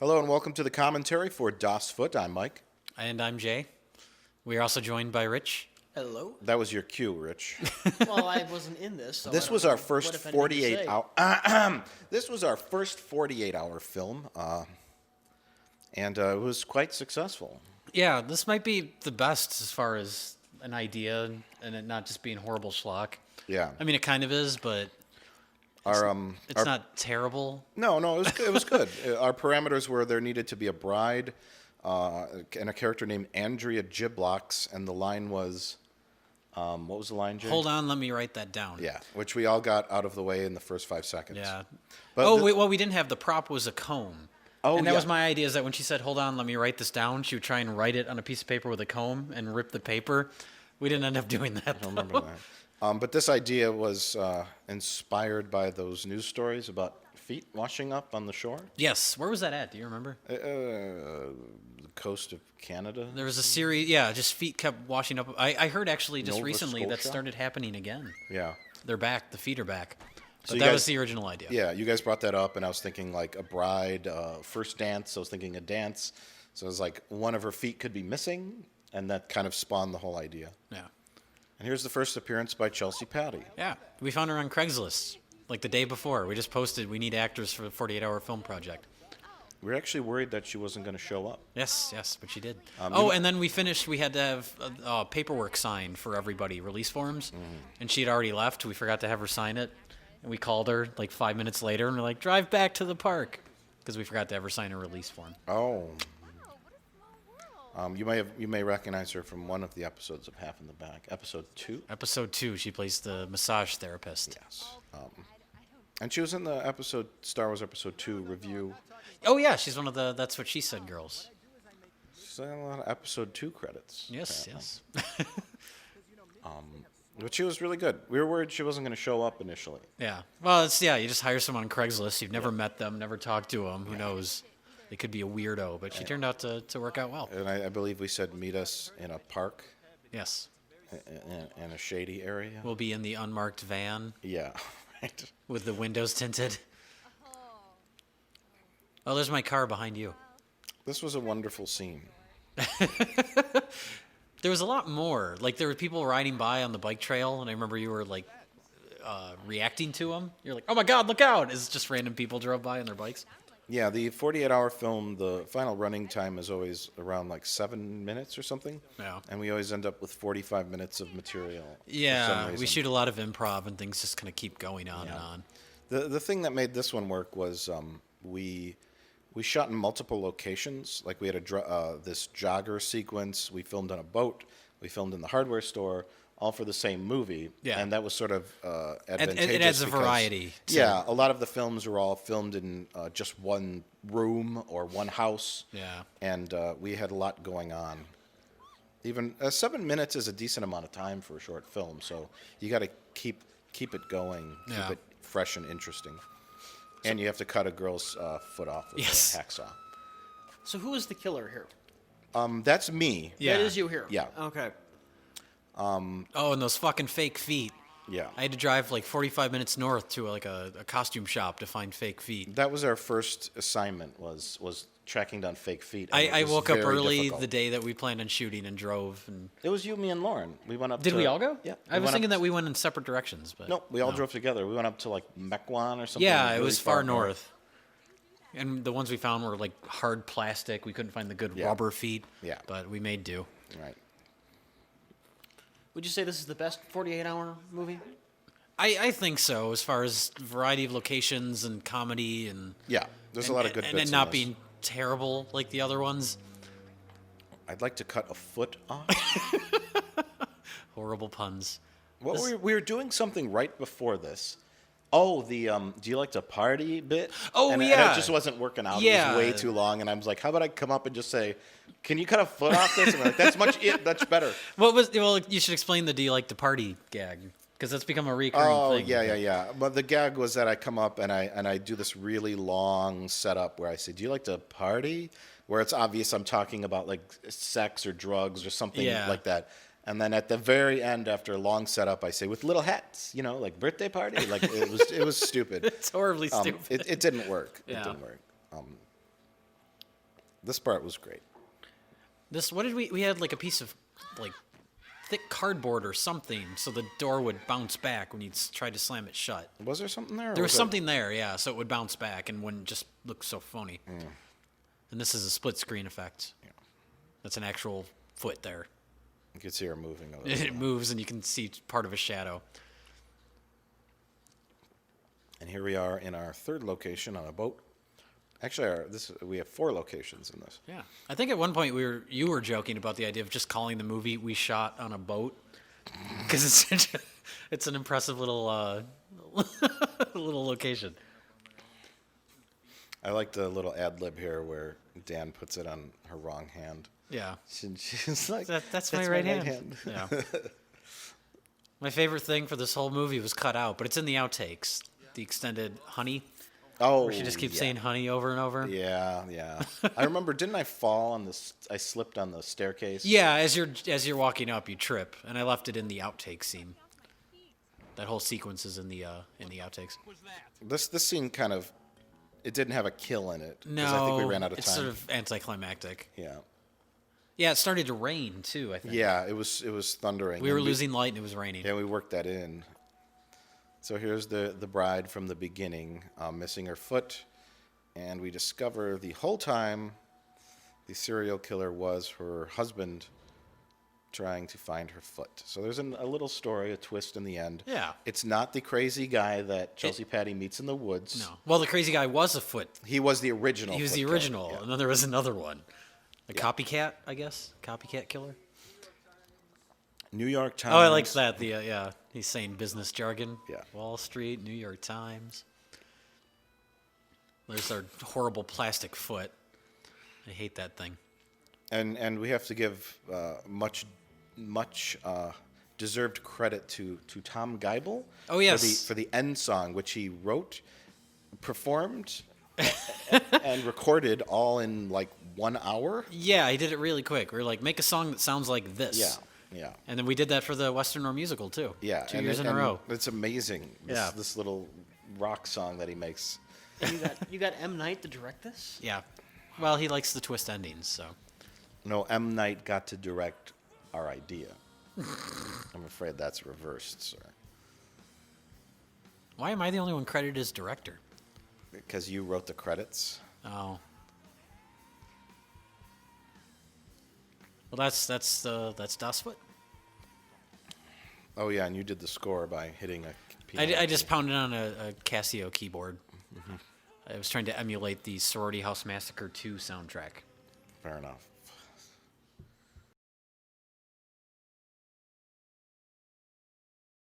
Hello and welcome to the commentary for Das Foot. I'm Mike. And I'm Jay. We are also joined by Rich. Hello. That was your cue, Rich. Well, I wasn't in this. So This was our first 48 hour. This was our first 48-hour film, and it was quite successful. Yeah, this might be the best as far as an idea and it not just being horrible schlock. Yeah. I mean, it kind of is, but it's not terrible. No, it was good. Our parameters were there needed to be a bride and a character named Andrea Giblox, and the line was, what was the line, Jay? Hold on, let me write that down. Yeah, which we all got out of the way in the first 5 seconds. Yeah. But what we didn't have, the prop was a comb. Oh, and that yeah. was my idea, is that when she said, hold on, let me write this down, she would try and write it on a piece of paper with a comb and rip the paper. We didn't end up doing that, I don't remember that. But this idea was inspired by those news stories about feet washing up on the shore. Yes. Where was that at? Do you remember? The coast of Canada. There was a series, just feet kept washing up. I heard actually just Nova recently that Scotia? started happening again. Yeah. They're back. The feet are back. So But you that guys- was the original idea. Yeah, you guys brought that up, and I was thinking like a bride, first dance. I was thinking a dance. So it was like one of her feet could be missing, and that kind of spawned the whole idea. Yeah. And here's the first appearance by Chelsea Patty. Yeah. We found her on Craigslist like the day before. We just posted, we need actors for the 48-hour film project. We were actually worried that she wasn't going to show up. Yes, but she did. you- And then we finished, we had to have paperwork signed for everybody, release forms, and she had already left. We forgot to have her sign it, and we called her like 5 minutes later, and we're like, drive back to the park, because we forgot to have her sign a release form. Oh. You may recognize her from one of the episodes of Half in the Back, episode 2. Episode 2, she plays the massage therapist. Yes. And she was in the Star Wars Episode 2 review. Oh, yeah, she's one of the That's What She Said girls. She's got a lot of Episode 2 credits. Yes, apparently. But she was really good. We were worried she wasn't going to show up initially. Yeah. Well, you just hire someone on Craigslist. You've never met them, never talked to them. Who knows? They could be a weirdo, but she turned out to work out well. And I believe we said meet us in a park Yes. in a shady area. We'll be in the unmarked van Yeah, right. with the windows tinted. Oh, there's my car behind you. This was a wonderful scene. There was a lot more. Like, there were people riding by on the bike trail, and I remember you were, like, reacting to them. You're like, oh, my God, look out. It's just random people drove by on their bikes. Yeah, the 48-hour film, the final running time is always around like 7 minutes or something. Yeah. And we always end up with 45 minutes of material. For some Yeah, reason. we shoot a lot of improv, and things just kind of keep going on and on. The thing that made this one work was we shot in multiple locations. Like we had this jogger sequence. We filmed on a boat. We filmed in the hardware store, all for the same movie. Yeah. And that was sort of advantageous. It adds a because, variety. Yeah, a lot of the films were all filmed in just one room or one house. Yeah. And we had a lot going on. Even 7 minutes is a decent amount of time for a short film, so you got to keep it going, Yeah. keep it fresh and interesting. And you have to cut a girl's foot off with Yes. a hacksaw. So who is the killer here? That's me. Yeah. That is you here. Yeah. Okay. Oh, and those fucking fake feet. Yeah. I had to drive like 45 minutes north to a costume shop to find fake feet. That was our first assignment was tracking down fake feet. and it I was woke up very early difficult. the day that we planned on shooting and drove. And It was you, me, and Lauren. We went up. did to, we all go? Yeah. I was thinking that we went in separate directions, but No, we all drove together. We went up to like Mequon or something. yeah, it really was far north. And the ones we found were like hard plastic. We couldn't find the good Yeah. rubber feet. Yeah. But we made do. Right. Would you say this is the best 48-hour movie? I think so, as far as variety of locations and comedy and Yeah. There's a lot of good and bits. it not in this. being terrible like the other ones. I'd like to cut a foot off. Horrible puns. What we were doing something right before this. Oh, the do you like to party bit? Oh, and yeah. it just wasn't working out. It Yeah. was way too long, and I was like, how about I come up and just say, can you cut a foot off this? And we're like, that's much better. Well, you should explain the "Do you like to party" gag, because that's become a recurring Oh, thing. yeah. But the gag was that I come up and I do this really long setup where I say, do you like to party? Where it's obvious I'm talking about like sex or drugs or something Yeah. like that. And then at the very end, after a long setup, I say with little hats, like birthday party. Like it was stupid. It's horribly stupid. It didn't work. Yeah. It didn't work. This part was great. This, what did we had like a piece of like thick cardboard or something, so the door would bounce back when you tried to slam it shut. Was there something there? Or There was it- something there, yeah, so it would bounce back and wouldn't just look so phony. And this is a split screen effect. That's an actual foot there. You could see her moving. A little It moves and you can see part of a shadow. And here we are in our third location on a boat. Actually, we have 4 locations in this. Yeah, I think at one point you were joking about the idea of just calling the movie "We Shot on a Boat" because it's an impressive little little location. I like the little ad lib here where Dan puts it on her wrong hand. Yeah, She's like, that's my right hand. Yeah. My favorite thing for this whole movie was cut out, but it's in the outtakes. The extended honey, Oh, where she just keeps yeah. saying honey over and over. Yeah, yeah. I remember. Didn't I fall on this? I slipped on the staircase. Yeah, as you're walking up, you trip, and I left it in the outtake scene. That whole sequence is in the outtakes. This scene kind of, it didn't have a kill in it. 'Cause No, I think we ran out of it's time. sort of anticlimactic. Yeah. Yeah, it started to rain too. I think. Yeah, it was thundering. We were and losing light and it was raining. Yeah, we worked that in. So here's the bride from the beginning, missing her foot, and we discover the whole time the serial killer was her husband trying to find her foot. So there's a little story, a twist in the end. Yeah. It's not the crazy guy that Chelsea Patty meets in the woods. No. Well, the crazy guy was a foot. He was the original. He was foot the killer. original, Yeah. and then there was another one, a Yeah. copycat, I guess, copycat killer. New York Times. Oh, I like that. The yeah, he's saying business jargon. Yeah. Wall Street, New York Times. There's our horrible plastic foot. I hate that thing. And we have to give much deserved credit to Tom Geibel. Oh, yes. For the end song, which he wrote, performed, and recorded all in like 1 hour. Yeah, he did it really quick. We were like, make a song that sounds like this. Yeah, yeah, And then we did that for the Western War musical too. yeah. 2 years in a row. It's amazing. Yeah. This little rock song that he makes. You got M. Night to direct this? Yeah. Well, he likes the twist endings, so. No, M. Night got to direct our idea. I'm afraid that's reversed, sir. Why am I the only one credited as director? Because you wrote the credits. Oh. Well, that's Das Foot. Oh yeah, and you did the score by hitting a piano. I just pounded on a Casio keyboard. I was trying to emulate the Sorority House Massacre 2 soundtrack. Fair enough.